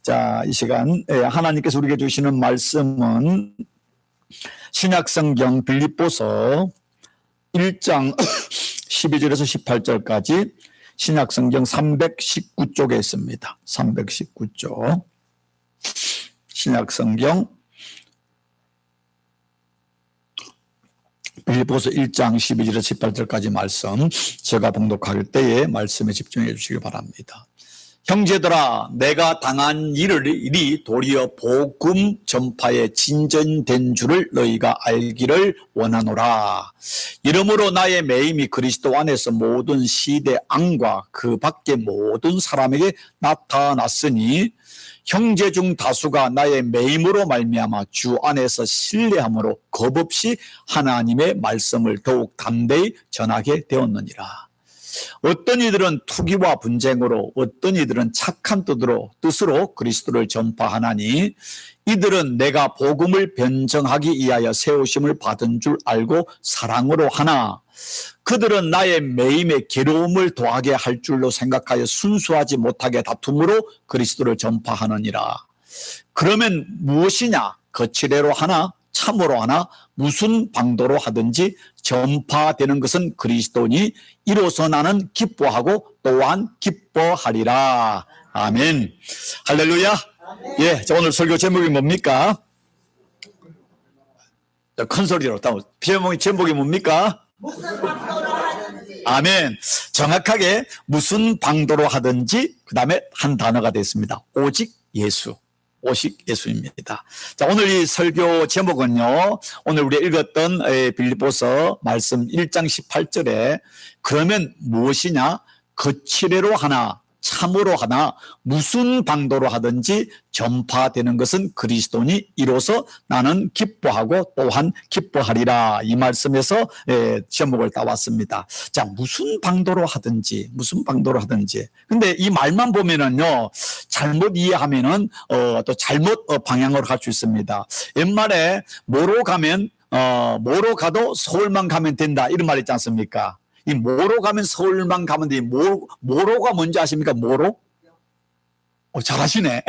자, 이 시간 하나님께서 우리에게 주시는 말씀은 신약성경 빌립보서 1장 12절에서 18절까지 신약성경 319쪽에 있습니다. 319쪽. 신약성경 빌립보서 1장 12절에서 18절까지 말씀, 제가 봉독할 때에 말씀에 집중해 주시기 바랍니다. 형제들아, 내가 당한 일이 도리어 복음 전파에 진전된 줄을 너희가 알기를 원하노라. 이러므로 나의 매임이 그리스도 안에서 모든 시대 앙과 그 밖의 모든 사람에게 나타났으니 형제 중 다수가 나의 매임으로 말미암아 주 안에서 신뢰함으로 겁없이 하나님의 말씀을 더욱 담대히 전하게 되었느니라. 어떤 이들은 투기와 분쟁으로, 어떤 이들은 착한 뜻으로 그리스도를 전파하나니 이들은 내가 복음을 변정하기 위하여 세우심을 받은 줄 알고 사랑으로 하나 그들은 나의 매임에 괴로움을 더하게 할 줄로 생각하여 순수하지 못하게 다툼으로 그리스도를 전파하느니라. 그러면 무엇이냐? 거칠애로 하나 참으로 하나 무슨 방도로 하든지 전파되는 것은 그리스도니 이로써 나는 기뻐하고 또한 기뻐하리라. 아멘. 할렐루야. 예, 자, 오늘 설교 제목이 뭡니까? 큰 소리로 제목이 뭡니까? 무슨 방도로 하든지. 아멘. 정확하게 무슨 방도로 하든지 그 다음에 한 단어가 됐습니다. 오직 예수. 오직 예수입니다. 자, 오늘 이 설교 제목은요, 오늘 우리가 읽었던 빌립보서 말씀 1장 18절에 그러면 무엇이냐? 거칠애로 하나 참으로 하나 무슨 방도로 하든지 전파되는 것은 그리스도니 이로써 나는 기뻐하고 또한 기뻐하리라. 이 말씀에서 제목을 따왔습니다. 자, 무슨 방도로 하든지 근데 이 말만 보면은요 잘못 이해하면은 또 잘못 방향으로 갈 수 있습니다. 옛말에 뭐로 가도 서울만 가면 된다 이런 말 있지 않습니까? 이 뭐로 가면 서울만 가면 돼. 뭐로가 뭔지 아십니까? 뭐로? 잘하시네.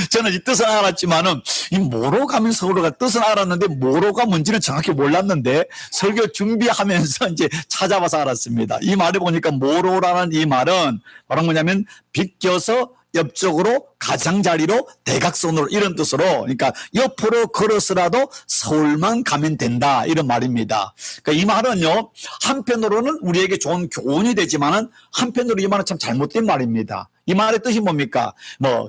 저는 이 뜻은 알았지만은 이 뭐로 가면 서울로 가 뜻은 알았는데 뭐로가 뭔지는 정확히 몰랐는데 설교 준비하면서 이제 찾아봐서 알았습니다. 이 말을 보니까 뭐로라는 이 말은 바로 뭐냐면 비껴서 옆쪽으로 가장자리로 대각선으로 이런 뜻으로 그러니까 옆으로 걸어서라도 서울만 가면 된다 이런 말입니다. 그러니까 이 말은요 한편으로는 우리에게 좋은 교훈이 되지만은 한편으로 이 말은 참 잘못된 말입니다. 이 말의 뜻이 뭡니까?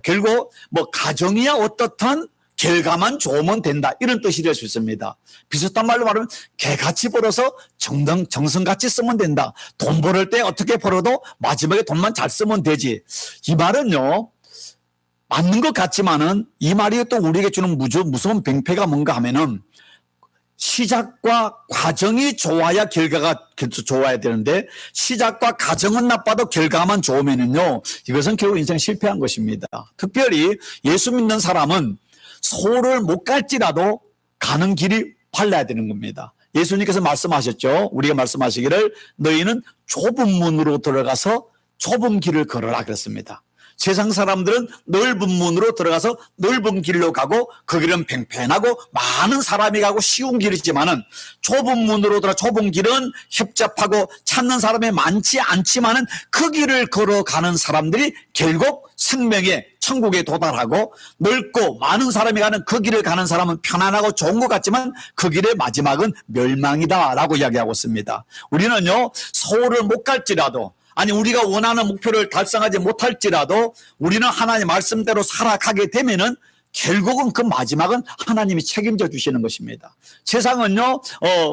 결국 가정이야 어떻든 결과만 좋으면 된다 이런 뜻이 될 수 있습니다. 비슷한 말로 말하면 개같이 벌어서 정성같이 쓰면 된다. 돈 벌을 때 어떻게 벌어도 마지막에 돈만 잘 쓰면 되지. 이 말은요 맞는 것 같지만은 이 말이 또 우리에게 주는 무서운 병폐가 뭔가 하면은 시작과 과정이 좋아야 결과가 좋아야 되는데 시작과 과정은 나빠도 결과만 좋으면은요 이것은 결국 인생 실패한 것입니다. 특별히 예수 믿는 사람은 서울을 못 갈지라도 가는 길이 빨라야 되는 겁니다. 예수님께서 말씀하셨죠. 우리가 말씀하시기를 너희는 좁은 문으로 들어가서 좁은 길을 걸어라 그랬습니다. 세상 사람들은 넓은 문으로 들어가서 넓은 길로 가고 그 길은 팽팽하고 많은 사람이 가고 쉬운 길이지만은 좁은 문으로 들어가 좁은 길은 협잡하고 찾는 사람이 많지 않지만은 그 길을 걸어가는 사람들이 결국 생명의 천국에 도달하고 넓고 많은 사람이 가는 그 길을 가는 사람은 편안하고 좋은 것 같지만 그 길의 마지막은 멸망이다라고 이야기하고 있습니다. 우리는요 서울을 못 갈지라도 아니 우리가 원하는 목표를 달성하지 못할지라도 우리는 하나님 말씀대로 살아가게 되면은 결국은 그 마지막은 하나님이 책임져 주시는 것입니다. 세상은요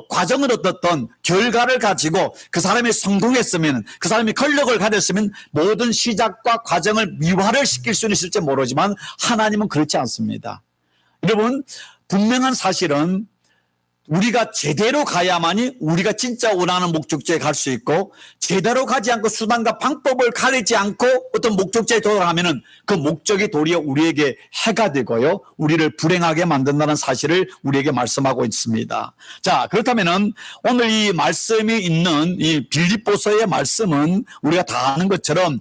과정을 어떻든 결과를 가지고 그 사람이 성공했으면 그 사람이 권력을 가졌으면 모든 시작과 과정을 미화를 시킬 수는 있을지 모르지만 하나님은 그렇지 않습니다. 여러분 분명한 사실은 우리가 제대로 가야만이 우리가 진짜 원하는 목적지에 갈 수 있고, 제대로 가지 않고 수단과 방법을 가리지 않고 어떤 목적지에 도달하면은 그 목적이 도리어 우리에게 해가 되고요, 우리를 불행하게 만든다는 사실을 우리에게 말씀하고 있습니다. 자, 그렇다면은 오늘 이 말씀이 있는 이 빌립보서의 말씀은 우리가 다 아는 것처럼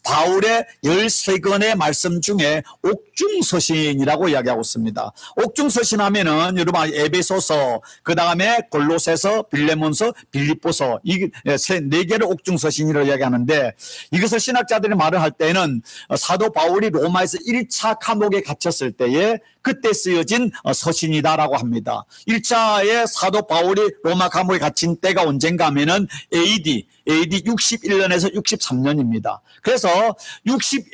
바울의 13권의 말씀 중에 옥중서신이라고 이야기하고 있습니다. 옥중서신 하면은 여러분 에베소서, 그 다음에 골로새서, 빌레몬서, 빌립보서, 이 네 개를 옥중서신이라고 이야기하는데, 이것을 신학자들이 말을 할 때는 사도 바울이 로마에서 1차 감옥에 갇혔을 때에 그때 쓰여진 서신이다라고 합니다. 1차에 사도 바울이 로마 감옥에 갇힌 때가 언젠가 하면은 AD 61년에서 63년입니다. 그래서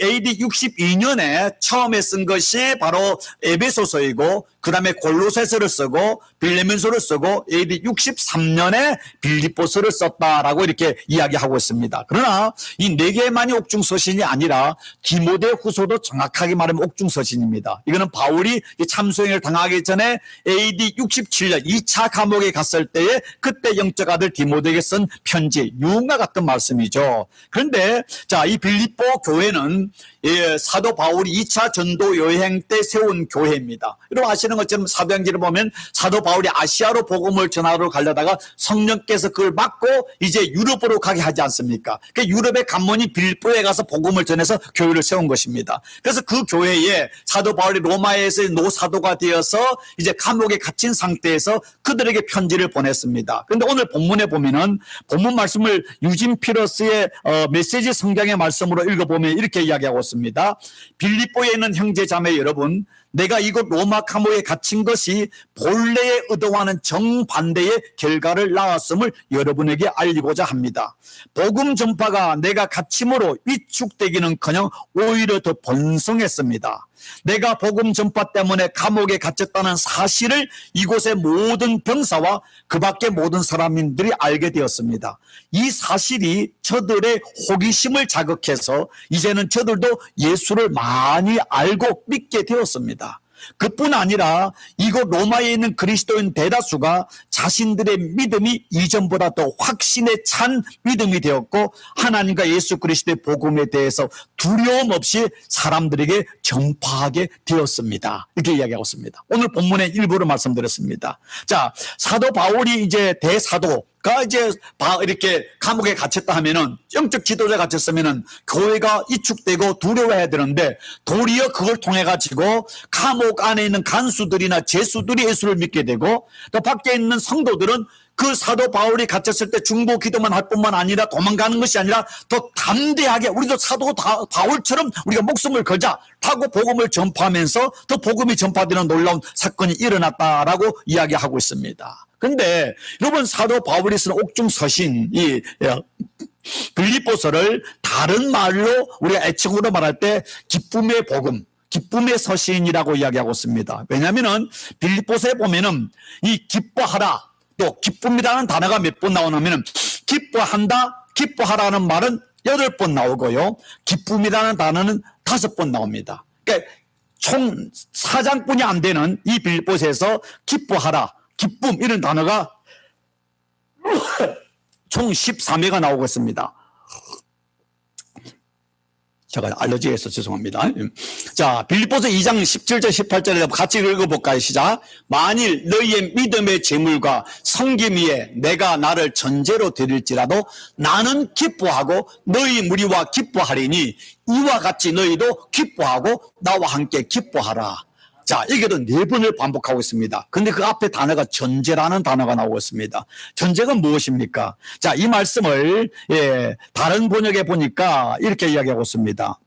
AD 62년에 처음에 쓴 것이 바로 에베소서이고, 그 다음에 골로새서를 쓰고 빌레몬서를 쓰고 AD 63년에 빌립보서를 썼다라고 이렇게 이야기하고 있습니다. 그러나 이 네 개만이 옥중서신이 아니라 디모데후서도 정확하게 말하면 옥중서신입니다. 이거는 바울이 참수행을 당하기 전에 AD 67년 2차 감옥에 갔을 때에 그때 영적 아들 디모데에게 쓴 편지, 유언과 같은 말씀이죠. 그런데 자, 이 빌립보 교회는 사도 바울이 2차 전도 여행 때 세운 교회입니다. 여러분 아시는 것처럼 사도행전을 보면 사도 바울이 아시아로 복음을 전하러 가려다가 성령께서 그걸 막고 이제 유럽으로 가게 하지 않습니까? 그러니까 유럽의 관문이 빌립보에 가서 복음을 전해서 교회를 세운 것입니다. 그래서 그 교회에 사도 바울이 로마에서 노사도가 되어서 이제 감옥에 갇힌 상태에서 그들에게 편지를 보냈습니다. 그런데 오늘 본문에 보면은 본문 말씀을 유진 피러스의 메시지 성경의 말씀으로 읽어보면 이렇게 이야기하고 있습니다. 빌립보에 있는 형제 자매 여러분, 내가 이곳 로마 감옥에 갇힌 것이 본래의 의도와는 정반대의 결과를 낳았음을 여러분에게 알리고자 합니다. 복음 전파가 내가 갇힘으로 위축되기는커녕 오히려 더 번성했습니다. 내가 복음 전파 때문에 감옥에 갇혔다는 사실을 이곳의 모든 병사와 그 밖의 모든 사람들이 알게 되었습니다. 이 사실이 저들의 호기심을 자극해서 이제는 저들도 예수를 많이 알고 믿게 되었습니다. 그뿐 아니라 이곳 로마에 있는 그리스도인 대다수가 자신들의 믿음이 이전보다 더 확신에 찬 믿음이 되었고, 하나님과 예수 그리스도의 복음에 대해서 두려움 없이 사람들에게 전파하게 되었습니다. 이렇게 이야기하고 있습니다. 오늘 본문의 일부를 말씀드렸습니다. 자, 사도 바울이 이제 대사도가 이제 이렇게 감옥에 갇혔다 하면은, 영적 지도자에 갇혔으면은 교회가 이축되고 두려워해야 되는데, 도리어 그걸 통해 가지고 감옥 안에 있는 간수들이나 죄수들이 예수를 믿게 되고, 또 밖에 있는 성도들은 그 사도 바울이 갇혔을 때 중보 기도만 할 뿐만 아니라 도망가는 것이 아니라 더 담대하게 우리도 사도 바울처럼 우리가 목숨을 걸자 하고 복음을 전파하면서 더 복음이 전파되는 놀라운 사건이 일어났다라고 이야기하고 있습니다. 그런데 여러분, 사도 바울이 쓴 옥중서신 이 빌립보서를 다른 말로 우리가 애칭으로 말할 때 기쁨의 복음, 기쁨의 서신이라고 이야기하고 있습니다. 왜냐하면 빌립보서에 보면은 이 기뻐하라, 또 기쁨이라는 단어가 몇 번 나오냐면 기뻐한다, 기뻐하라는 말은 8번 나오고요, 기쁨이라는 단어는 5번 나옵니다. 그러니까 총 4장뿐이 안 되는 이 빌립보서에서 기뻐하라, 기쁨 이런 단어가 총 13회가 나오고 있습니다. 제가 알러지가 있어서 죄송합니다. 자, 빌립보서 2장 17절 18절에 같이 읽어볼까요? 시작. 만일 너희의 믿음의 재물과 섬김 위에 내가 나를 전제로 드릴지라도 나는 기뻐하고 너희 무리와 기뻐하리니 이와 같이 너희도 기뻐하고 나와 함께 기뻐하라. 자, 여기도 4번을 반복하고 있습니다. 근데 그 앞에 단어가 전제라는 단어가 나오고 있습니다. 전제가 무엇입니까? 자, 이 말씀을 다른 번역에 보니까 이렇게 이야기하고 있습니다.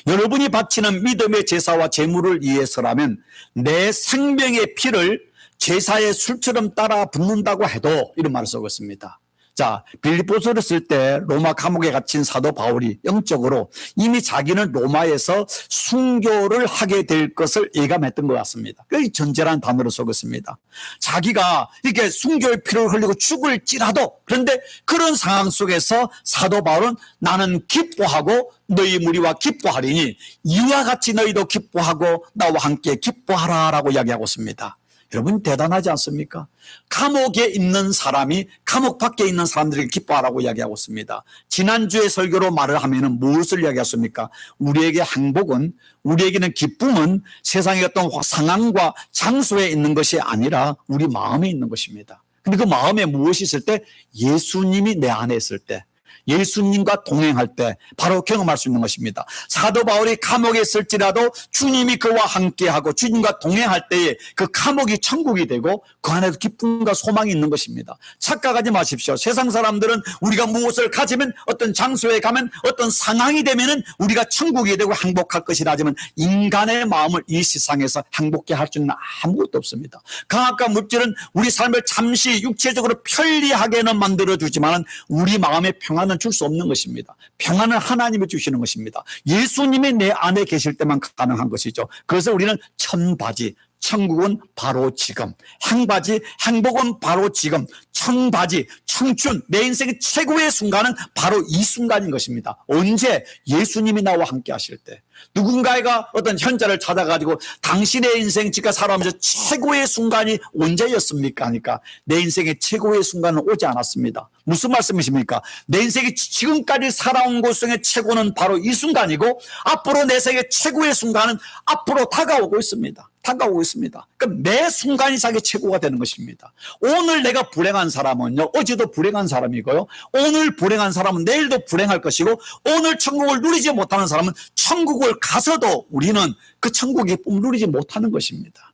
여러분이 바치는 믿음의 제사와 제물을 위해서라면 내 생명의 피를 제사의 술처럼 따라 붓는다고 해도, 이런 말을 쓰고 있습니다. 자, 빌립보서를 쓸 때 로마 감옥에 갇힌 사도 바울이 영적으로 이미 자기는 로마에서 순교를 하게 될 것을 예감했던 것 같습니다. 그 전제라는 단어로 쓰겠습니다. 자기가 이렇게 순교의 피를 흘리고 죽을지라도, 그런데 그런 상황 속에서 사도 바울은 나는 기뻐하고 너희 무리와 기뻐하리니 이와 같이 너희도 기뻐하고 나와 함께 기뻐하라라고 이야기하고 있습니다. 여러분 대단하지 않습니까? 감옥에 있는 사람이 감옥 밖에 있는 사람들에게 기뻐하라고 이야기하고 있습니다. 지난주에 설교로 말을 하면은 무엇을 이야기했습니까? 우리에게 행복은, 우리에게는 기쁨은 세상의 어떤 상황과 장소에 있는 것이 아니라 우리 마음에 있는 것입니다. 근데 그 마음에 무엇이 있을 때? 예수님이 내 안에 있을 때, 예수님과 동행할 때 바로 경험할 수 있는 것입니다. 사도 바울이 감옥에 있을지라도 주님이 그와 함께하고 주님과 동행할 때에 그 감옥이 천국이 되고 그 안에도 기쁨과 소망이 있는 것입니다. 착각하지 마십시오. 세상 사람들은 우리가 무엇을 가지면, 어떤 장소에 가면, 어떤 상황이 되면은 우리가 천국이 되고 행복할 것이라 하지만 인간의 마음을 이 세상에서 행복해 할 수 있는 아무것도 없습니다. 강압과 물질은 우리 삶을 잠시 육체적으로 편리하게는 만들어주지만 우리 마음의 평안은 줄 수 없는 것입니다. 평안은 하나님이 주시는 것입니다. 예수님이 내 안에 계실 때만 가능한 것이죠. 그래서 우리는 천바지, 천국은 바로 지금, 행바지, 행복은 바로 지금, 청바지, 청춘, 내 인생의 최고의 순간은 바로 이 순간인 것입니다. 언제? 예수님이 나와 함께 하실 때. 누군가가 어떤 현자를 찾아가지고 당신의 인생 지가 살아오면서 최고의 순간이 언제였습니까? 하니까 내 인생의 최고의 순간은 오지 않았습니다. 무슨 말씀이십니까? 내 인생이 지금까지 살아온 것 중에 최고는 바로 이 순간이고 앞으로 내 생의 최고의 순간은 앞으로 다가오고 있습니다. 다가오고 있습니다. 그러니까 매 순간이 자기 최고가 되는 것입니다. 오늘 내가 불행한 사람은요, 어제도 불행한 사람이고요, 오늘 불행한 사람은 내일도 불행할 것이고, 오늘 천국을 누리지 못하는 사람은 천국을 가서도 우리는 그 천국의 기쁨을 누리지 못하는 것입니다.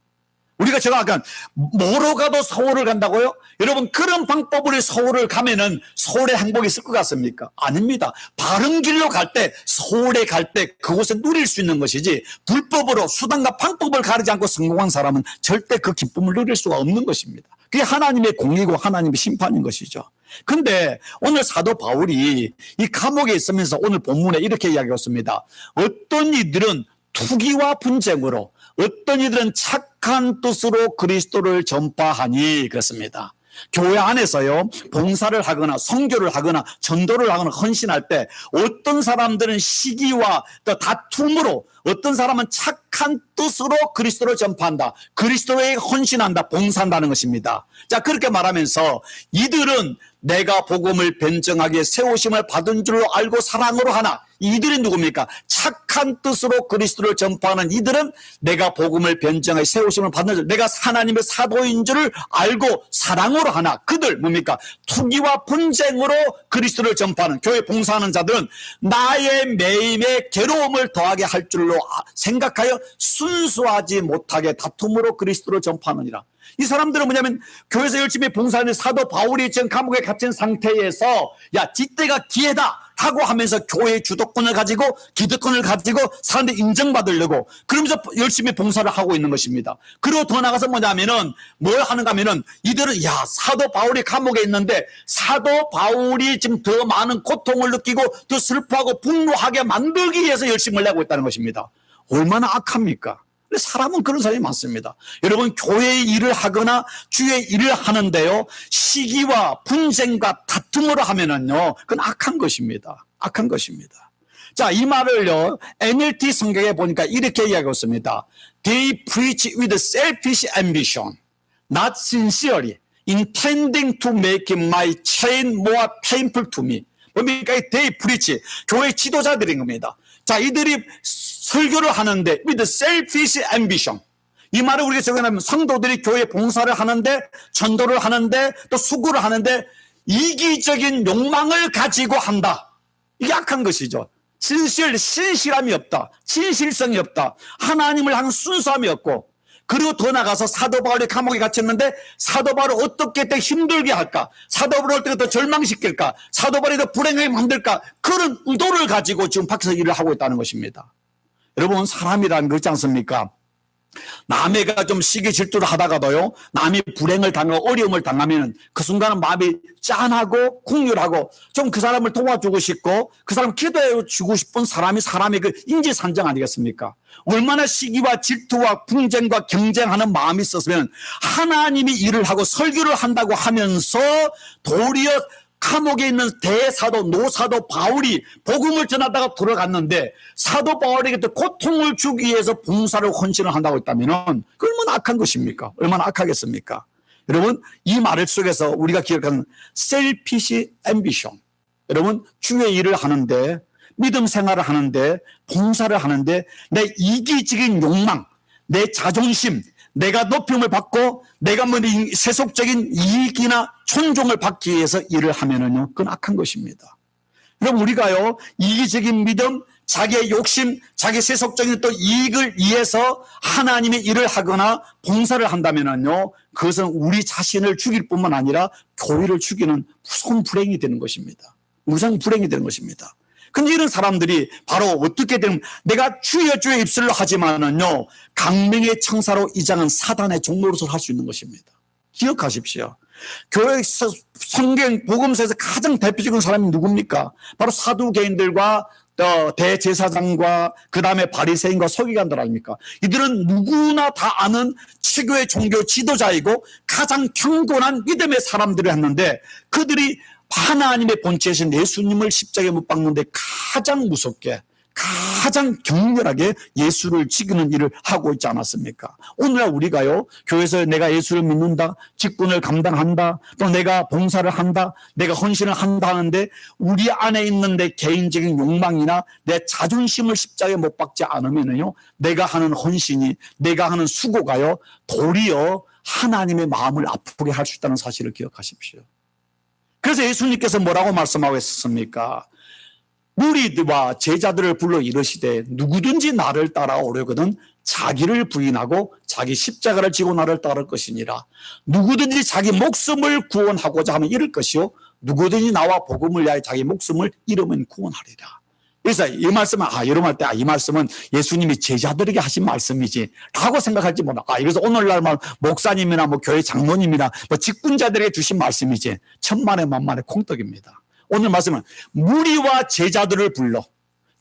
우리가 제가 아까 뭐로 가도 서울을 간다고요? 여러분 그런 방법으로 서울을 가면은 서울에 행복이 있을 것 같습니까? 아닙니다. 바른 길로 갈 때, 서울에 갈 때 그곳에 누릴 수 있는 것이지 불법으로 수단과 방법을 가리지 않고 성공한 사람은 절대 그 기쁨을 누릴 수가 없는 것입니다. 그게 하나님의 공의고 하나님의 심판인 것이죠. 근데 오늘 사도 바울이 이 감옥에 있으면서 오늘 본문에 이렇게 이야기했습니다. 어떤 이들은 투기와 분쟁으로, 어떤 이들은 착한 뜻으로 그리스도를 전파하니 그렇습니다. 교회 안에서요, 봉사를 하거나 선교를 하거나 전도를 하거나 헌신할 때 어떤 사람들은 시기와 또 다툼으로, 어떤 사람은 착한 뜻으로 그리스도를 전파한다, 그리스도에 헌신한다, 봉사한다는 것입니다. 자, 그렇게 말하면서 이들은 내가 복음을 변증하기에 세우심을 받은 줄로 알고 사랑으로 하나, 이들이 누굽니까? 착한 뜻으로 그리스도를 전파하는 이들은 내가 복음을 변증하여 세우심을 받는 줄, 내가 하나님의 사도인 줄을 알고 사랑으로 하나, 그들 뭡니까? 투기와 분쟁으로 그리스도를 전파하는, 교회 봉사하는 자들은 나의 매임에 괴로움을 더하게 할 줄로 생각하여 순수하지 못하게 다툼으로 그리스도를 전파하느니라. 이 사람들은 뭐냐면 교회에서 열심히 봉사하는 사도 바울이 지금 감옥에 갇힌 상태에서 야, 지때가 기회다 하고 하면서 교회의 주도권을 가지고 기득권을 가지고 사람들 인정받으려고 그러면서 열심히 봉사를 하고 있는 것입니다. 그리고 더 나가서 뭐냐면은 뭘 하는가 하면은 이들은 야, 사도 바울이 감옥에 있는데 사도 바울이 지금 더 많은 고통을 느끼고 더 슬퍼하고 분노하게 만들기 위해서 열심을 내고 있다는 것입니다. 얼마나 악합니까? 사람은 그런 사람이 많습니다. 여러분 교회의 일을 하거나 주의 일을 하는데요, 시기와 분쟁과 다툼으로 하면은요, 그건 악한 것입니다. 악한 것입니다. 자, 이 말을요, NLT 성경에 보니까 이렇게 이야기하고 있습니다. They preach with selfish ambition, not sincerely, intending to make my chain more painful to me. 뭡니까? They preach, 교회 지도자들인 겁니다. 자, 이들이 설교를 하는데 with selfish ambition, 이 말을 우리가 적용하면 성도들이 교회 봉사를 하는데 전도를 하는데 또 수고를 하는데 이기적인 욕망을 가지고 한다. 이게 악한 것이죠. 신실함이 없다, 진실성이 없다, 하나님을 향한 순수함이 없고, 그리고 더 나가서 사도 바울이 감옥에 갇혔는데 사도 바울을 어떻게 더 힘들게 할까, 사도 바울을 어떻게 더 절망시킬까, 사도 바울이 더 불행하게 만들까, 그런 의도를 가지고 지금 밖에서 일을 하고 있다는 것입니다. 여러분 사람이라는 거 있지 않습니까? 남해가 좀 시기 질투를 하다가도요, 남이 불행을 당하고 어려움을 당하면 그 순간은 마음이 짠하고 국률하고 좀 그 사람을 도와주고 싶고 그 사람 기도해 주고 싶은 사람이 사람의 그 인지산정 아니겠습니까? 얼마나 시기와 질투와 분쟁과 경쟁하는 마음이 있었으면 하나님이 일을 하고 설교를 한다고 하면서 도리어 감옥에 있는 대사도 노사도 바울이 복음을 전하다가 돌아갔는데 사도 바울에게 또 고통을 주기 위해서 봉사를 헌신을 한다고 했다면 그 얼마나 악한 것입니까? 얼마나 악하겠습니까? 여러분 이 말 속에서 우리가 기억하는 selfish ambition, 여러분 주의 일을 하는데 믿음 생활을 하는데 봉사를 하는데 내 이기적인 욕망, 내 자존심, 내가 높임을 받고 내가 뭐 세속적인 이익이나 존중을 받기 위해서 일을 하면은요, 그건 악한 것입니다. 그럼 우리가요, 이기적인 믿음, 자기의 욕심, 자기 세속적인 또 이익을 위해서 하나님의 일을 하거나 봉사를 한다면은요, 그것은 우리 자신을 죽일 뿐만 아니라 교회를 죽이는 무서운 불행이 되는 것입니다. 무서운 불행이 되는 것입니다. 근데 이런 사람들이 바로 어떻게 되면 내가 주여 주여 입술로 하지만은요, 강명의 청사로 이장한 사단의 종노릇을 할 수 있는 것입니다. 기억하십시오. 교회 성경 복음서에서 가장 대표적인 사람이 누굽니까? 바로 사두개인들과 대제사장과 그 다음에 바리새인과 서기관들 아닙니까? 이들은 누구나 다 아는 최고의 종교 지도자이고 가장 경건한 믿음의 사람들을 했는데 그들이 하나님의 본체이신 예수님을 십자가에 못 박는데 가장 무섭게 가장 격렬하게 예수를 지키는 일을 하고 있지 않았습니까? 오늘날 우리가요, 교회에서 내가 예수를 믿는다, 직분을 감당한다, 또 내가 봉사를 한다, 내가 헌신을 한다 하는데 우리 안에 있는 내 개인적인 욕망이나 내 자존심을 십자가에 못 박지 않으면요, 내가 하는 헌신이, 내가 하는 수고가요, 도리어 하나님의 마음을 아프게 할 수 있다는 사실을 기억하십시오. 그래서 예수님께서 뭐라고 말씀하고 있었습니까? 무리와 제자들을 불러 이르시되 누구든지 나를 따라오려거든 자기를 부인하고 자기 십자가를 지고 나를 따를 것이니라. 누구든지 자기 목숨을 구원하고자 하면 잃을 것이요 누구든지 나와 복음을 위하여 자기 목숨을 잃으면 구원하리라. 그래서 이 말씀은 여러분 할 때 이 말씀은 예수님이 제자들에게 하신 말씀이지 라고 생각할지 몰라. 그래서 오늘날 목사님이나 뭐 교회 장로님이나 뭐 직분자들에게 주신 말씀이지 천만에 만만의 콩떡입니다. 오늘 말씀은 무리와 제자들을 불러,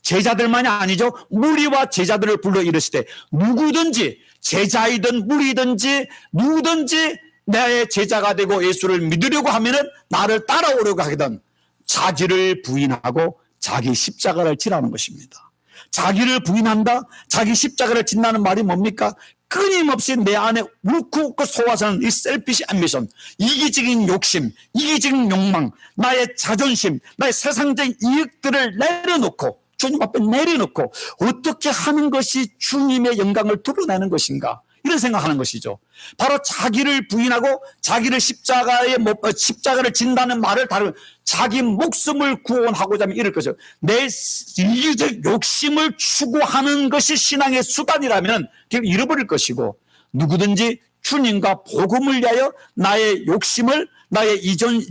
제자들만이 아니죠, 무리와 제자들을 불러 이르시되 누구든지 제자이든 무리든지 누구든지 내 제자가 되고 예수를 믿으려고 하면은 나를 따라오려고 하거든 자기를 부인하고 자기 십자가를 지라는 것입니다. 자기를 부인한다, 자기 십자가를 진다는 말이 뭡니까? 끊임없이 내 안에 울컥 솟아서는 이 셀피시 앰비션, 이기적인 욕심, 이기적인 욕망, 나의 자존심, 나의 세상적인 이익들을 내려놓고 주님 앞에 내려놓고 어떻게 하는 것이 주님의 영광을 드러내는 것인가, 이런 생각하는 것이죠. 바로 자기를 부인하고 자기를 십자가를 진다는 말을 다루는 자기 목숨을 구원하고자 하면 이럴 것이죠. 내 이기적 욕심을 추구하는 것이 신앙의 수단이라면 결국 잃어버릴 것이고, 누구든지 주님과 복음을 위하여 나의 욕심을, 나의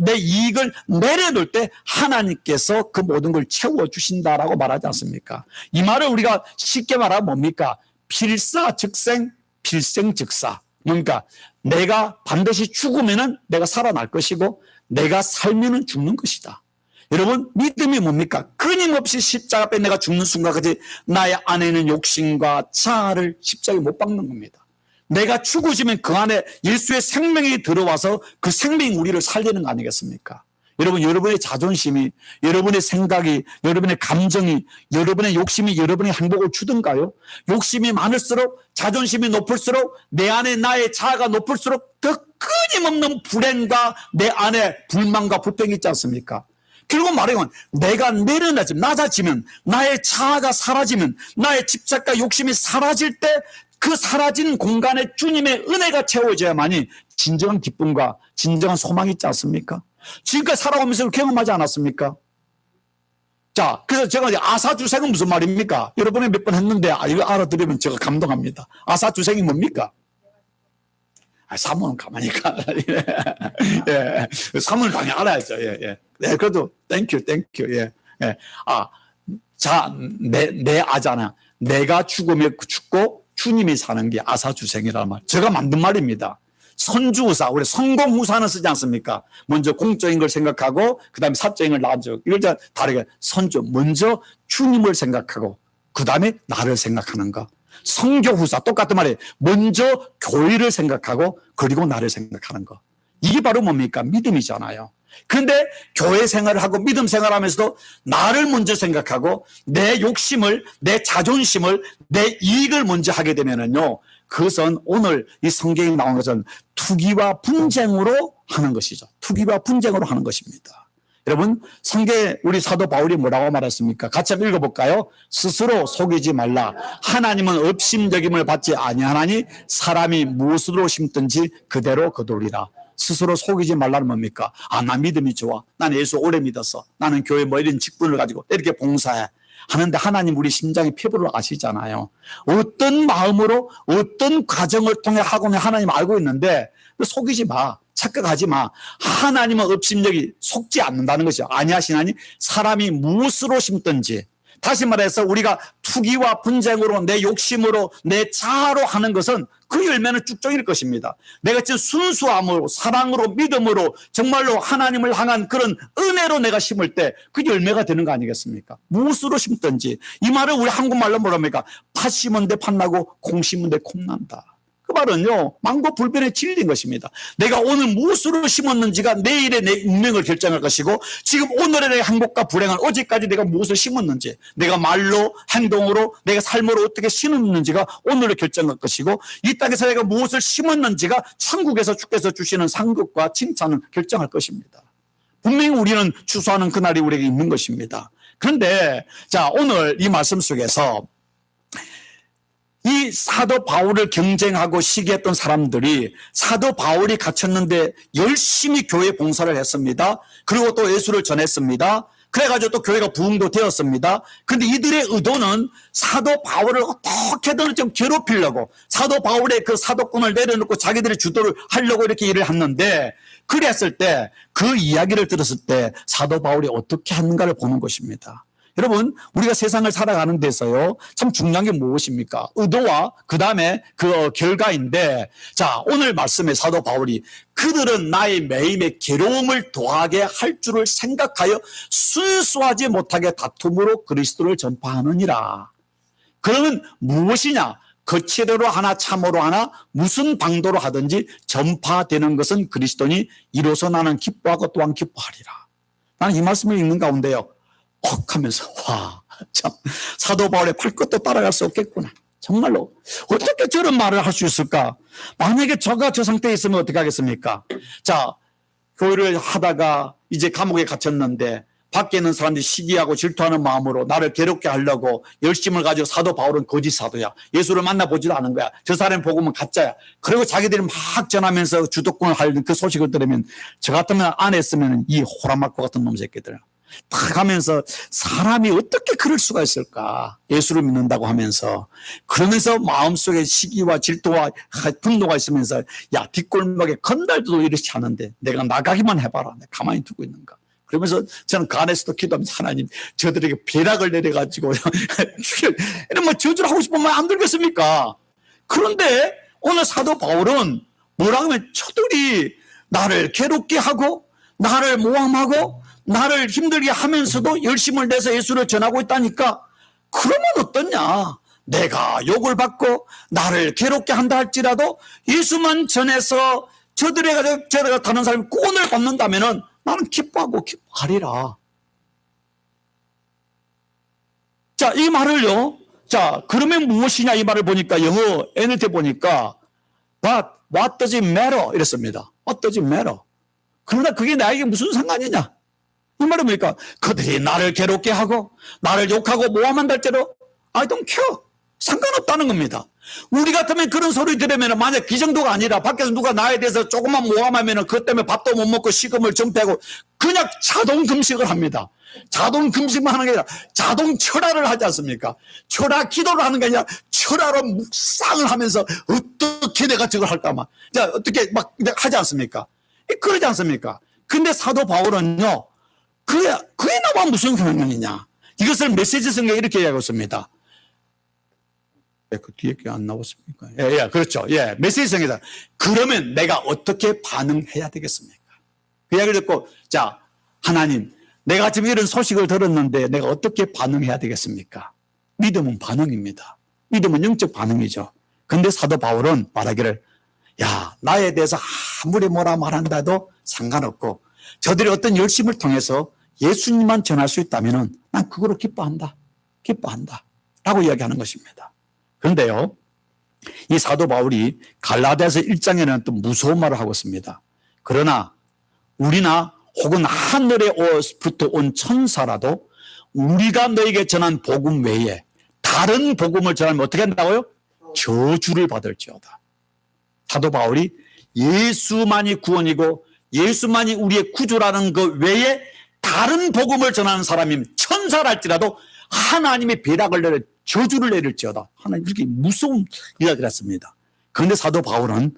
내 이익을 내려놓을 때 하나님께서 그 모든 걸 채워주신다라고 말하지 않습니까? 이 말을 우리가 쉽게 말하면 뭡니까? 필사즉생, 필생즉사. 그러니까 내가 반드시 죽으면은 내가 살아날 것이고 내가 살면은 죽는 것이다. 여러분, 믿음이 뭡니까? 끊임없이 십자가 앞에 내가 죽는 순간까지 나의 안에 있는 욕심과 자아를 십자가에 못 박는 겁니다. 내가 죽어지면 그 안에 예수의 생명이 들어와서 그 생명이 우리를 살리는 거 아니겠습니까? 여러분, 여러분의 자존심이, 여러분의 생각이, 여러분의 감정이, 여러분의 욕심이 여러분의 행복을 주든가요? 욕심이 많을수록, 자존심이 높을수록, 내 안에 나의 자아가 높을수록 더 끊임없는 불행과 내 안에 불만과 불평이 있지 않습니까? 결국 말하면 내가 내려놔지면, 낮아지면, 나의 자아가 사라지면, 나의 집착과 욕심이 사라질 때 그 사라진 공간에 주님의 은혜가 채워져야만이 진정한 기쁨과 진정한 소망이 있지 않습니까? 지금까지 살아오면서 경험하지 않았습니까? 자, 그래서 제가 아사주생은 무슨 말입니까? 여러분이 몇 번 했는데 이거 알아들으면 제가 감동합니다. 아사주생이 뭡니까? 사모는 가만히 가. 예. 사모는 당연히 알아야죠. 예. 네, 그래도 땡큐. 예. 자, 내 아잖아. 내가 죽으면 죽고 주님이 사는 게 아사주생이라는 말. 제가 만든 말입니다. 선주후사, 우리 성공후사는 쓰지 않습니까? 먼저 공적인 걸 생각하고 그 다음에 사적인 걸 나아져. 이걸 다르게 선주, 먼저 주님을 생각하고 그 다음에 나를 생각하는 거. 성교후사, 똑같은 말이에요. 먼저 교회를 생각하고 그리고 나를 생각하는 거. 이게 바로 뭡니까? 믿음이잖아요. 그런데 교회 생활을 하고 믿음 생활하면서도 나를 먼저 생각하고 내 욕심을, 내 자존심을, 내 이익을 먼저 하게 되면은요, 그것은 오늘 이 성경에 나온 것은 투기와 분쟁으로 하는 것이죠. 투기와 분쟁으로 하는 것입니다. 여러분, 성경에 우리 사도 바울이 뭐라고 말했습니까? 같이 한번 읽어볼까요? 스스로 속이지 말라. 하나님은 업심여김을 받지 아니하나니 사람이 무엇으로 심든지 그대로 거두리라. 스스로 속이지 말라는 뭡니까? 아, 나 믿음이 좋아. 나는 예수 오래 믿었어. 나는 교회 뭐 이런 직분을 가지고 이렇게 봉사해. 하는데 하나님 우리 심장의 피부를 아시잖아요. 어떤 마음으로 어떤 과정을 통해 하고는 하나님 알고 있는데 속이지 마. 착각하지 마. 하나님은 업심여기 속지 않는다는 것이죠. 아니하시나니 사람이 무엇으로 심든지. 다시 말해서 우리가 투기와 분쟁으로 내 욕심으로 내 자아로 하는 것은 그 열매는 쭉종일 것입니다. 내가 지금 순수함으로 사랑으로 믿음으로 정말로 하나님을 향한 그런 은혜로 내가 심을 때 그 열매가 되는 거 아니겠습니까? 무엇으로 심든지. 이 말을 우리 한국말로 뭐랍니까? 팥 심은 데 팥나고 콩 심은 데 콩난다. 그 말은요, 만고불변의 진리인 것입니다. 내가 오늘 무엇으로 심었는지가 내일의 내 운명을 결정할 것이고, 지금 오늘의 내 행복과 불행은 어제까지 내가 무엇을 심었는지, 내가 말로, 행동으로, 내가 삶으로 어떻게 심었는지가 오늘을 결정할 것이고, 이 땅에서 내가 무엇을 심었는지가 천국에서 주께서 주시는 상급과 칭찬을 결정할 것입니다. 분명히 우리는 추수하는 그날이 우리에게 있는 것입니다. 그런데, 자, 오늘 이 말씀 속에서 이 사도 바울을 경쟁하고 시기했던 사람들이 사도 바울이 갇혔는데 열심히 교회 봉사를 했습니다. 그리고 또 예수를 전했습니다. 그래가지고 또 교회가 부흥도 되었습니다. 그런데 이들의 의도는 사도 바울을 어떻게든 좀 괴롭히려고 사도 바울의 그 사도권을 내려놓고 자기들의 주도를 하려고 이렇게 일을 했는데, 그랬을 때 그 이야기를 들었을 때 사도 바울이 어떻게 하는가를 보는 것입니다. 여러분, 우리가 세상을 살아가는 데서요, 참 중요한 게 무엇입니까? 의도와 그 다음에 그 결과인데, 자, 오늘 말씀에 사도 바울이 그들은 나의 매임에 괴로움을 더하게 할 줄을 생각하여 순수하지 못하게 다툼으로 그리스도를 전파하느니라. 그러면 무엇이냐? 거칠어로 하나 참으로 하나 무슨 방도로 하든지 전파되는 것은 그리스도니 이로써 나는 기뻐하고 또한 기뻐하리라. 나는 이 말씀을 읽는 가운데요, 하면서 와, 참 사도 바울의 발끝도 따라갈 수 없겠구나. 정말로 어떻게 저런 말을 할 수 있을까? 만약에 저가 저 상태에 있으면 어떻게 하겠습니까? 자, 교회를 하다가 이제 감옥에 갇혔는데 밖에 있는 사람들이 시기하고 질투하는 마음으로 나를 괴롭게 하려고 열심을 가지고 사도 바울은 거짓 사도야. 예수를 만나보지도 않은 거야. 저 사람 복음은 가짜야. 그리고 자기들이 막 전하면서 주도권을 할 그 소식을 들으면 저 같으면 안에 있으면 이 호라마코 같은 놈 새끼들 딱 하면서 사람이 어떻게 그럴 수가 있을까? 예수를 믿는다고 하면서 그러면서 마음속에 시기와 질투와 분노가 있으면서 야, 뒷골목에 건달도 이렇지 않은데 내가 나가기만 해봐라. 내가 가만히 두고 있는가? 그러면서 저는 그 안에서도 기도하면서 하나님 저들에게 벼락을 내려가지고 이런 뭐 저주를 하고 싶으면 안 들겠습니까? 그런데 오늘 사도 바울은 뭐라 하면 저들이 나를 괴롭게 하고 나를 모함하고 나를 힘들게 하면서도 열심을 내서 예수를 전하고 있다니까, 그러면 어떠냐? 내가 욕을 받고 나를 괴롭게 한다 할지라도 예수만 전해서 저들에게 다른 사람이 구원을 받는다면은 나는 기뻐하고 기뻐하리라. 자, 이 말을요, 자, 그러면 무엇이냐 이 말을 보니까 영어 NLT 보니까 what does it matter 이랬습니다. what does it matter? 그러나 그게 나에게 무슨 상관이냐? 이 말은 뭡니까? 그들이 나를 괴롭게 하고 나를 욕하고 모함한다 할지라도 I don't care. 상관없다는 겁니다. 우리 같으면 그런 소리 들으면 만약 그 정도가 아니라 밖에서 누가 나에 대해서 조금만 모함하면 그것 때문에 밥도 못 먹고 식음을 전폐하고 그냥 자동 금식을 합니다. 자동 금식만 하는 게 아니라 자동 철화를 하지 않습니까? 철화 기도를 하는 게 아니라 철화로 묵상을 하면서 어떻게 내가 저걸 할까 막 자, 어떻게 막 하지 않습니까? 그러지 않습니까? 근데 사도 바울은요, 그게 나와 무슨 상관이냐? 이것을 메시지 성경에 이렇게 이야기하고 있습니다. 그 뒤에 게 안 나왔습니까? 예, 그렇죠. 예, 메시지 성경에서 그러면 내가 어떻게 반응해야 되겠습니까? 그 이야기를 듣고, 자, 하나님, 내가 지금 이런 소식을 들었는데 내가 어떻게 반응해야 되겠습니까? 믿음은 반응입니다. 믿음은 영적 반응이죠. 근데 사도 바울은 말하기를, 야, 나에 대해서 아무리 뭐라 말한다도 상관없고 저들이 어떤 열심을 통해서 예수님만 전할 수 있다면 난 그거로 기뻐한다. 라고 이야기하는 것입니다. 그런데요, 이 사도 바울이 갈라디아서 1장에는 또 무서운 말을 하고 있습니다. 그러나 우리나 혹은 하늘에부터 온 천사라도 우리가 너에게 전한 복음 외에 다른 복음을 전하면 어떻게 한다고요? 저주를 받을지어다. 사도 바울이 예수만이 구원이고 예수만이 우리의 구주라는 것 외에 다른 복음을 전하는 사람이면 천사랄지라도 하나님의 벼락을 내려 저주를 내릴지어다. 하나님 그렇게 무서운 이야기를 했습니다. 그런데 사도 바울은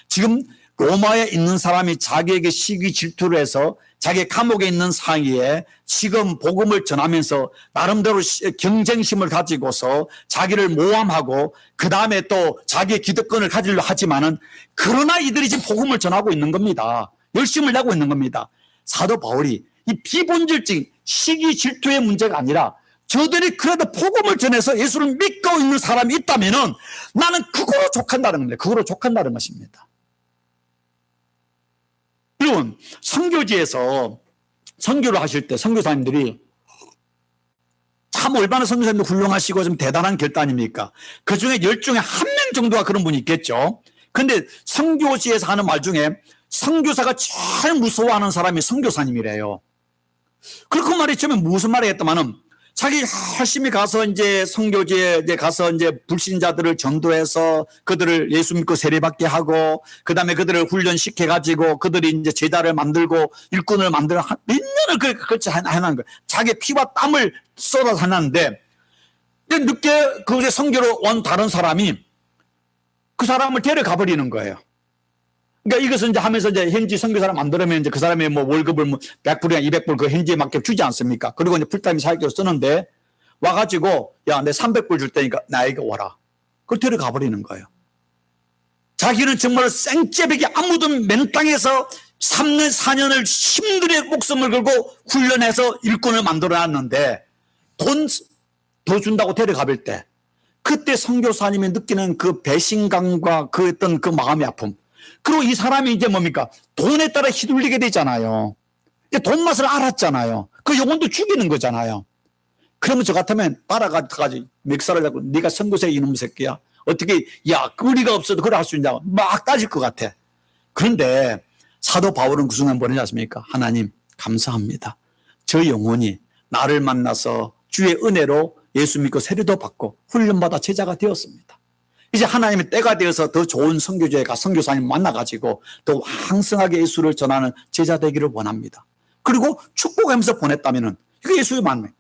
지금 로마에 있는 사람이 자기에게 시기 질투를 해서 자기 감옥에 있는 사이에 지금 복음을 전하면서 나름대로 경쟁심을 가지고서 자기를 모함하고 그 다음에 또 자기의 기득권을 가지려 하지만은 그러나 이들이 지금 복음을 전하고 있는 겁니다. 열심을 내고 있는 겁니다. 사도 바울이 이 비본질적인 시기 질투의 문제가 아니라 저들이 그래도 복음을 전해서 예수를 믿고 있는 사람이 있다면은 나는 그거로 족한다는 겁니다. 그거로 족한다는 것입니다. 여러분, 선교지에서 선교를 하실 때 선교사님들이 참 얼마나 선교사님도 훌륭하시고 좀 대단한 결단입니까? 그 중에 10중에 1명 정도가 그런 분이 있겠죠. 그런데 선교지에서 하는 말 중에 선교사가 제일 무서워하는 사람이 선교사님이래요. 그 말이 처음에 무슨 말이겠다마는 자기 열심히 가서 이제 선교지에 가서 이제 불신자들을 전도해서 그들을 예수 믿고 세례받게 하고 그 다음에 그들을 훈련시켜 가지고 그들이 이제 제자를 만들고 일꾼을 만들어 몇 년을 그렇게 해나는 거예요. 자기 피와 땀을 쏟아서 해놨는데 늦게 그 선교로 온 다른 사람이 그 사람을 데려가 버리는 거예요. 그러니까 이것은 이제 하면서 이제 현지 선교사를 만들면 이제 그 사람의 뭐 월급을 뭐 100불이나 200불 그 현지에 맞게 주지 않습니까? 그리고 이제 풀타임 사역으로 쓰는데 와가지고 야, 내 300불 줄 테니까 나에게 와라. 그걸 데려가 버리는 거예요. 자기는 정말 생째벽에 아무도 맨 땅에서 3년, 4년을 힘들게 목숨을 걸고 훈련해서 일꾼을 만들어 놨는데 돈 더 준다고 데려가 볼 때 그때 선교사님이 느끼는 그 배신감과 그 어떤 그 마음의 아픔. 그리고 이 사람이 이제 뭡니까? 돈에 따라 휘둘리게 되잖아요. 돈 맛을 알았잖아요. 그 영혼도 죽이는 거잖아요. 그러면 저 같으면 따라가가지고 멱살을 잡고 네가 선교사의 이놈 새끼야. 어떻게 야 의리가 없어도 그래 할 수 있냐고 막 따질 것 같아. 그런데 사도 바울은 그 순간 뭐라지 않습니까? 하나님 감사합니다. 저 영혼이 나를 만나서 주의 은혜로 예수 믿고 세례도 받고 훈련받아 제자가 되었습니다. 이제 하나님의 때가 되어서 더 좋은 선교지에 가 선교사님 만나가지고 더 항성하게 예수를 전하는 제자 되기를 원합니다. 그리고 축복하면서 보냈다면은 이거 예수의 만남.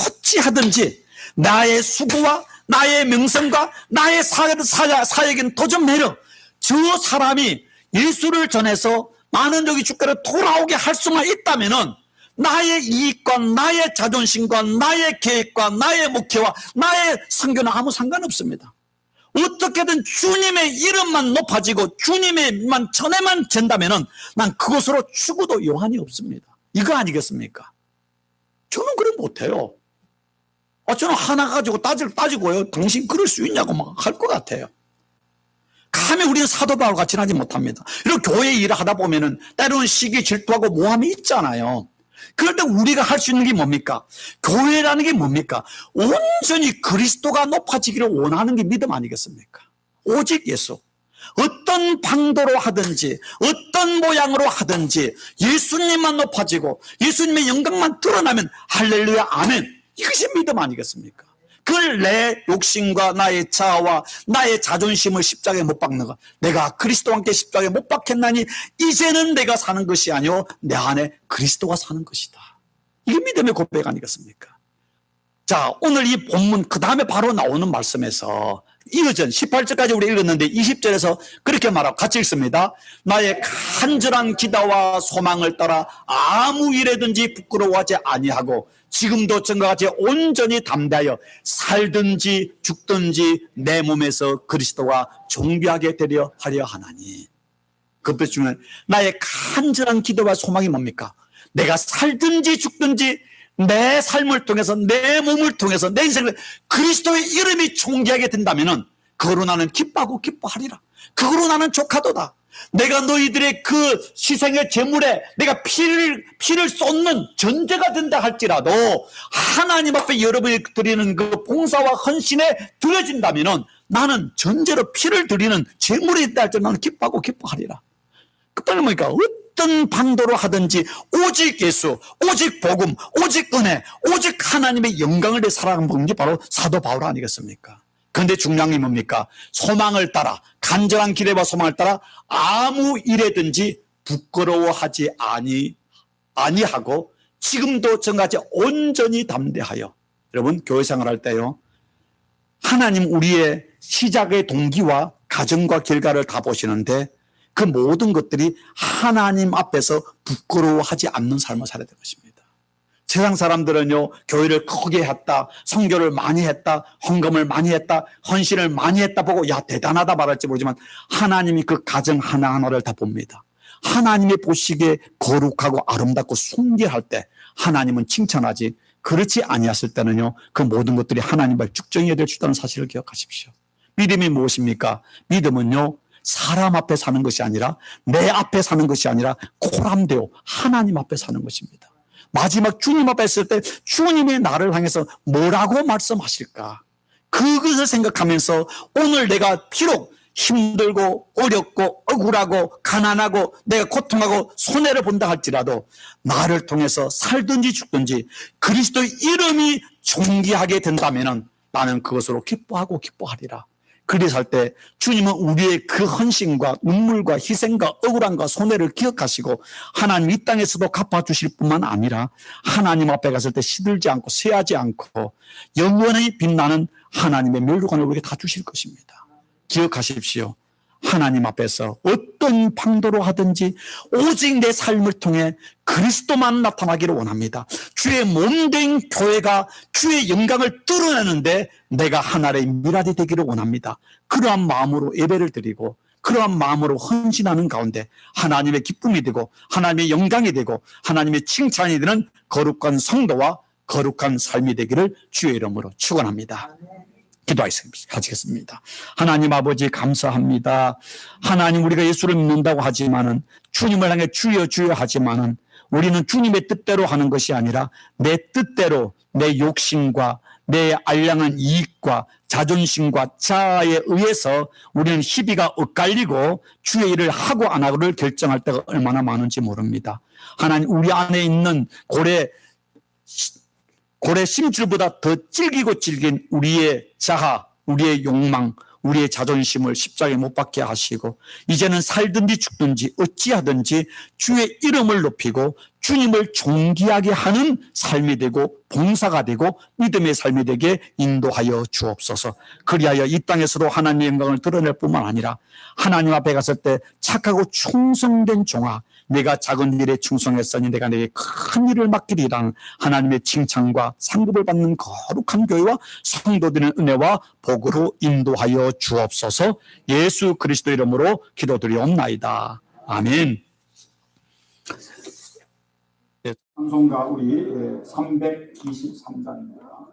어찌하든지 나의 수고와 나의 명성과 나의 사역은 도전 매력 저 사람이 예수를 전해서 많은 여기 주가를 돌아오게 할 수만 있다면은 나의 이익과 나의 자존심과 나의 계획과 나의 목표와 나의 선교는 아무 상관없습니다. 어떻게든 주님의 이름만 높아지고 주님의만 전에만 된다면은 난 그것으로 죽어도 요한이 없습니다. 이거 아니겠습니까? 저는 그래 못해요. 저는 하나 가지고 따지고요. 당신 그럴 수 있냐고 막 할 것 같아요. 감히 우리는 사도 바울과 지나지 못합니다. 이렇게 교회 일을 하다 보면은 때로는 시기 질투하고 모함이 있잖아요. 그럴 때 우리가 할 수 있는 게 뭡니까? 교회라는 게 뭡니까? 온전히 그리스도가 높아지기를 원하는 게 믿음 아니겠습니까? 오직 예수. 어떤 방도로 하든지 어떤 모양으로 하든지 예수님만 높아지고 예수님의 영광만 드러나면 할렐루야 아멘. 이것이 믿음 아니겠습니까? 그걸 내 욕심과 나의 자아와 나의 자존심을 십자가에 못 박는 것. 내가 그리스도와 함께 십자가에 못 박혔나니 이제는 내가 사는 것이 아니오 내 안에 그리스도가 사는 것이다. 이게 믿음의 고백 아니겠습니까? 자, 오늘 이 본문 그 다음에 바로 나오는 말씀에서 이어전 18절까지 우리 읽었는데 20절에서 그렇게 말하고 같이 읽습니다. 나의 간절한 기도와 소망을 따라 아무 일에든지 부끄러워하지 아니하고 지금도 전과 같이 온전히 담대하여 살든지 죽든지 내 몸에서 그리스도와 존귀하게 되려 하려 하나니. 그것 중에 나의 간절한 기도와 소망이 뭡니까? 내가 살든지 죽든지 내 삶을 통해서 내 몸을 통해서 내 인생을 그리스도의 이름이 존귀하게 된다면 그거로 나는 기뻐하고 기뻐하리라. 그거로 나는 족하도다. 내가 너희들의 그 희생의 제물에 내가 피를 쏟는 전제가 된다 할지라도 하나님 앞에 여러분이 드리는 그 봉사와 헌신에 드려진다면은 나는 전제로 피를 드리는 제물이 있다 할지 나는 기뻐하고 기뻐하리라. 그 말은 뭐니까 어떤 방도로 하든지 오직 예수, 오직 복음, 오직 은혜, 오직 하나님의 영광을 내 살아가는 분이 바로 사도 바울 아니겠습니까? 그런데 중요한 게 뭡니까? 소망을 따라, 간절한 기대와 소망을 따라 아무 일에든지 부끄러워하지 아니하고 지금도 전같이 온전히 담대하여. 여러분 교회 생활할 때요, 하나님 우리의 시작의 동기와 가정과 결과를 다 보시는데 그 모든 것들이 하나님 앞에서 부끄러워하지 않는 삶을 살아야 될 것입니다. 세상 사람들은요, 교회를 크게 했다, 선교를 많이 했다, 헌금을 많이 했다, 헌신을 많이 했다 보고 야 대단하다 말할지 모르지만 하나님이 그 가정 하나하나를 다 봅니다. 하나님이 보시기에 거룩하고 아름답고 숭배할 때 하나님은 칭찬하지, 그렇지 아니했을 때는요 그 모든 것들이 하나님을 측정해야 될 수다는 사실을 기억하십시오. 믿음이 무엇입니까? 믿음은요 사람 앞에 사는 것이 아니라, 내 앞에 사는 것이 아니라 코람데오 하나님 앞에 사는 것입니다. 마지막 주님 앞에 있을 때 주님이 나를 향해서 뭐라고 말씀하실까, 그것을 생각하면서 오늘 내가 비록 힘들고 어렵고 억울하고 가난하고 내가 고통하고 손해를 본다 할지라도 나를 통해서 살든지 죽든지 그리스도의 이름이 존귀하게 된다면 나는 그것으로 기뻐하고 기뻐하리라. 그리서 할 때 주님은 우리의 그 헌신과 눈물과 희생과 억울함과 손해를 기억하시고 하나님 이 땅에서도 갚아주실 뿐만 아니라 하나님 앞에 갔을 때 시들지 않고 쇠하지 않고 영원히 빛나는 하나님의 멸류관을 우리에게 다 주실 것입니다. 기억하십시오. 하나님 앞에서 어떤 방도로 하든지 오직 내 삶을 통해 그리스도만 나타나기를 원합니다. 주의 몸된 교회가 주의 영광을 드러내는데 내가 하나의 미랄이 되기를 원합니다. 그러한 마음으로 예배를 드리고 그러한 마음으로 헌신하는 가운데 하나님의 기쁨이 되고 하나님의 영광이 되고 하나님의 칭찬이 되는 거룩한 성도와 거룩한 삶이 되기를 주의 이름으로 축원합니다. 기도하시겠습니다. 하나님 아버지 감사합니다. 하나님 우리가 예수를 믿는다고 하지만은 주님을 향해 주여 주여 하지만은 우리는 주님의 뜻대로 하는 것이 아니라 내 뜻대로 내 욕심과 내 알량한 이익과 자존심과 자아에 의해서 우리는 희비가 엇갈리고 주의 일을 하고 안 하고를 결정할 때가 얼마나 많은지 모릅니다. 하나님 우리 안에 있는 고래 심줄보다 더 질기고 질긴 우리의 자아, 우리의 욕망, 우리의 자존심을 십자가에 못 박게 하시고 이제는 살든지 죽든지 어찌하든지 주의 이름을 높이고 주님을 존귀하게 하는 삶이 되고 봉사가 되고 믿음의 삶이 되게 인도하여 주옵소서. 그리하여 이 땅에서도 하나님의 영광을 드러낼 뿐만 아니라 하나님 앞에 갔을 때 착하고 충성된 종아, 내가 작은 일에 충성했으니 내가 내게 큰 일을 맡기리라는 하나님의 칭찬과 상급을 받는 거룩한 교회와 성도들의 은혜와 복으로 인도하여 주옵소서. 예수 그리스도 이름으로 기도드리옵나이다. 아멘. 찬송가 우리 323장입니다.